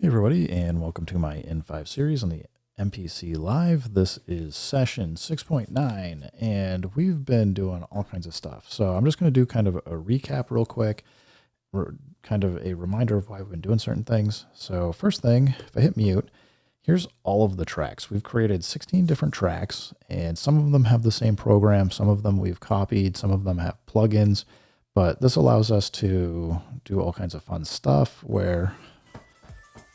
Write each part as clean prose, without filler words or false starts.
Hey everybody, and welcome to my N5 series on the MPC Live. This is session 6.9, and we've been doing all kinds of stuff. So I'm just going to do kind of a recap real quick, kind of a reminder of why we've been doing certain things. So first thing, if I hit mute, here's all of the tracks. We've created 16 different tracks, and some of them have the same program, some of them we've copied, some of them have plugins, but this allows us to do all kinds of fun stuff where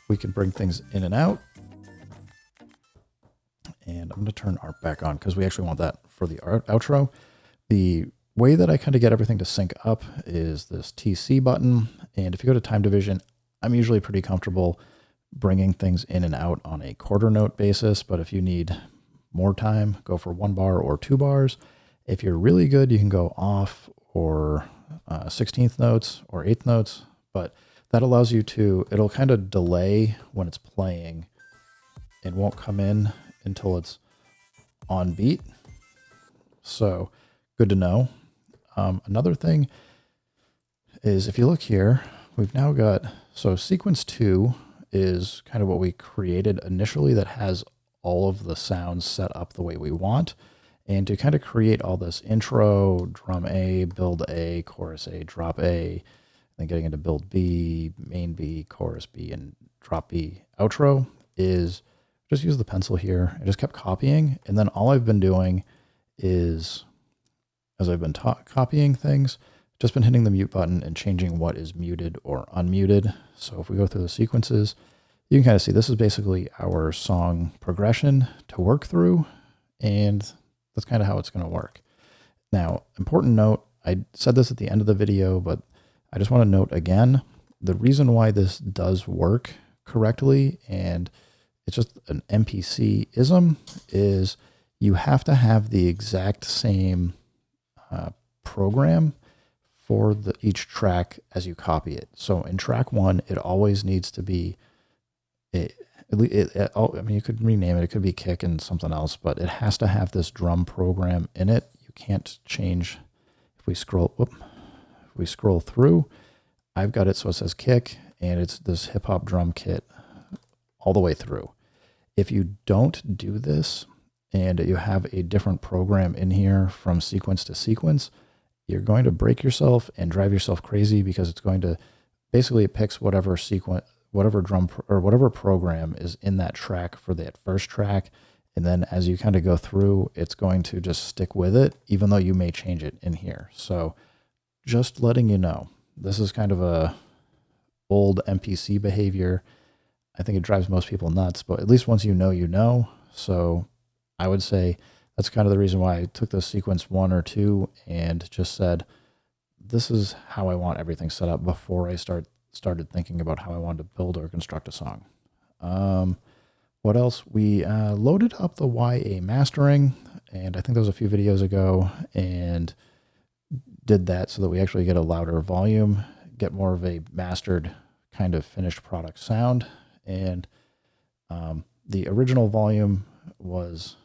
we can bring things in and out. And I'm going to turn art back on because we actually want that for the outro. The way that I kind of get everything to sync up is this TC button. And if you go to time division, I'm usually pretty comfortable bringing things in and out on a quarter note basis. But if you need more time, go for 1 bar or 2 bars. If you're really good, you can go off or 16th notes or 8th notes. But that allows you to, it'll kind of delay when it's playing and won't come in until it's on beat. So good to know. Another thing is if you look here, we've now got, so sequence 2 is kind of what we created initially that has all of the sounds set up the way we want. And to kind of create all this intro, drum A, build A, chorus A, drop A, then getting into build B, main B, chorus B, and drop B outro is just use the pencil here. I just kept copying. And then all I've been doing is, as I've been copying things, just been hitting the mute button and changing what is muted or unmuted. So if we go through the sequences, you can kind of see this is basically our song progression to work through. And that's kind of how it's going to work. Now, important note, I said this at the end of the video, but I just want to note again, the reason why this does work correctly, and it's just an MPC-ism, is you have to have the exact same program for each track as you copy it. So in track 1, it always needs to be, I mean, you could rename it, it could be kick and something else, but it has to have this drum program in it. You can't change. If we scroll through, I've got it so it says kick, and it's this hip-hop drum kit all the way through. If you don't do this and you have a different program in here from sequence to sequence, you're going to break yourself and drive yourself crazy, because it's going to, basically it picks whatever sequence, whatever drum or whatever program is in that track for that first track. And then as you kind of go through, it's going to just stick with it, even though you may change it in here. So just letting you know, this is kind of a old MPC behavior. I think it drives most people nuts, but at least once you know, you know. So I would say that's kind of the reason why I took this sequence 1 or 2 and just said, this is how I want everything set up before I started thinking about how I wanted to build or construct a song. What else? We loaded up the YA mastering, and I think that was a few videos ago, and did that so that we actually get a louder volume, get more of a mastered kind of finished product sound. And the original volume was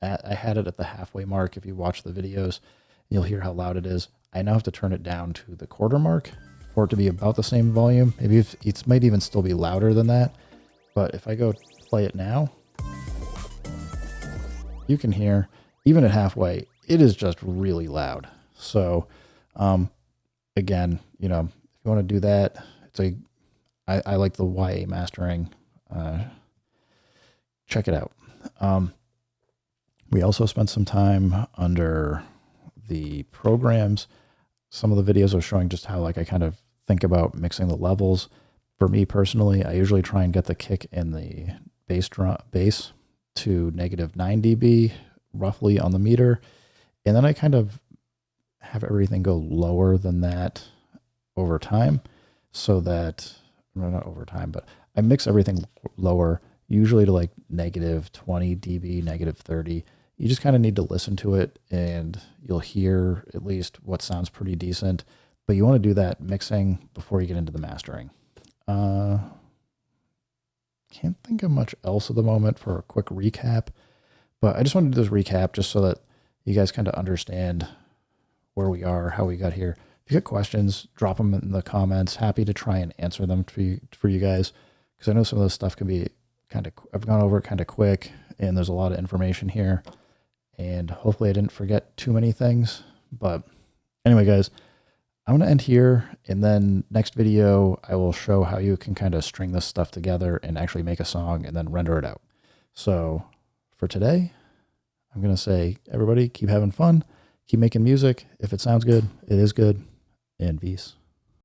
I had it at the halfway mark. If you watch the videos, you'll hear how loud it is. I now have to turn it down to the quarter mark for it to be about the same volume. Maybe it might even still be louder than that. But if I go play it now, you can hear, even at halfway, it is just really loud. So, again, you know, if you want to do that, I like the YA mastering. Check it out. We also spent some time under the programs. Some of the videos are showing just how, like, I kind of think about mixing the levels. For me personally, I usually try and get the kick and the bass to -9 dB roughly on the meter. And then I kind of have everything go lower than that over time, so that, well, not over time, but I mix everything lower, usually to like -20 dB, -30. You just kind of need to listen to it and you'll hear at least what sounds pretty decent, but you want to do that mixing before you get into the mastering. Can't think of much else at the moment for a quick recap, but I just wanted to do this recap just so that you guys kind of understand where we are, how we got here. If you get questions, drop them in the comments. Happy to try and answer them for you guys, because I know some of this stuff can be I've gone over it kind of quick, and there's a lot of information here, and hopefully I didn't forget too many things. But anyway, guys, I'm going to end here, and then next video, I will show how you can kind of string this stuff together and actually make a song and then render it out. So for today, I'm going to say, everybody, keep having fun, keep making music. If it sounds good, it is good, and peace.